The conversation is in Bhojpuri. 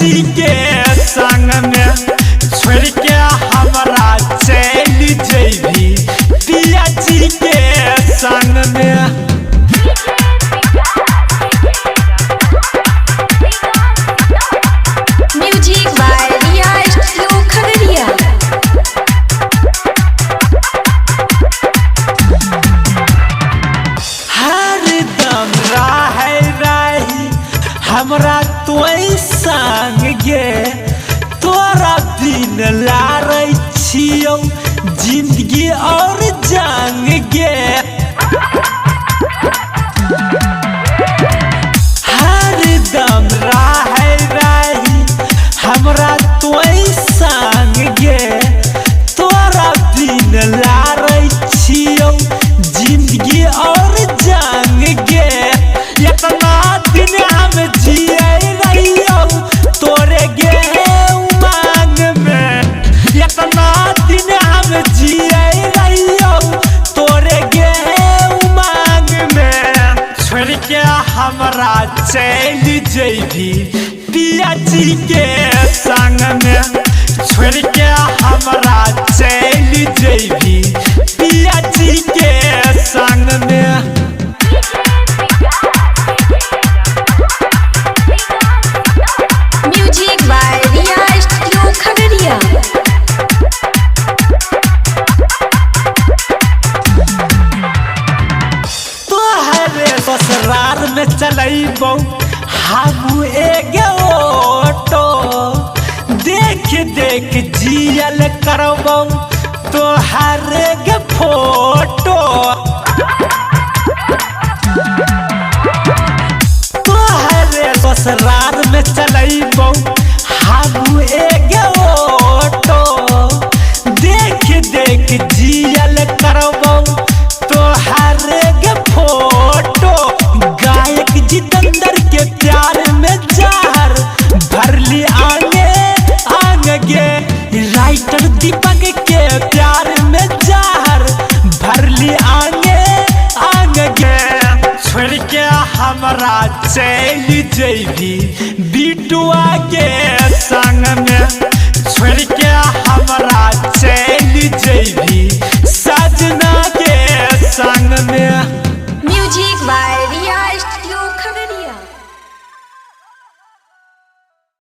जी के संग में छोड़ के हमरा चल जइबी पिया जी के संग में। Music by Riya studio Khagaria. हरदम रही हमरा तोय संग गे तोरा बिन लारै छियौ जिंदगी और जान गे। हरदम रही हमरा तोय संग गे तोरा बिन लारै छियौ जिंदगी और जान गे। इतना दिन हम जिए रहियो तोरे गे उमंग में, इतना दिन हम जिए रहियो तोरे गे उमंग में। छोड़ के हमरा चल जइबी पिया जी के संग में, छोड़ के हमरा चल जइबी पिया जी के संग में। Music by Riya studio Khagaria. तोहरे ससुराल में चलैबौ हम एगो ऑटो देख देख जियल करबौ तोहरे के फोटो। तोहरे ससुराल में चलैबौ हम एगो ऑटो देख देख जियल करबौ तोहरे के फोटो। गायक जितेंद्र के प्यार में जहर भरली आगे आगे, राइटर दीपक के प्यार में जहर भरली आगे आगे। छोड़ के हमरा चल जइबी बिटुआ के संग में, छोड़ के हमरा चल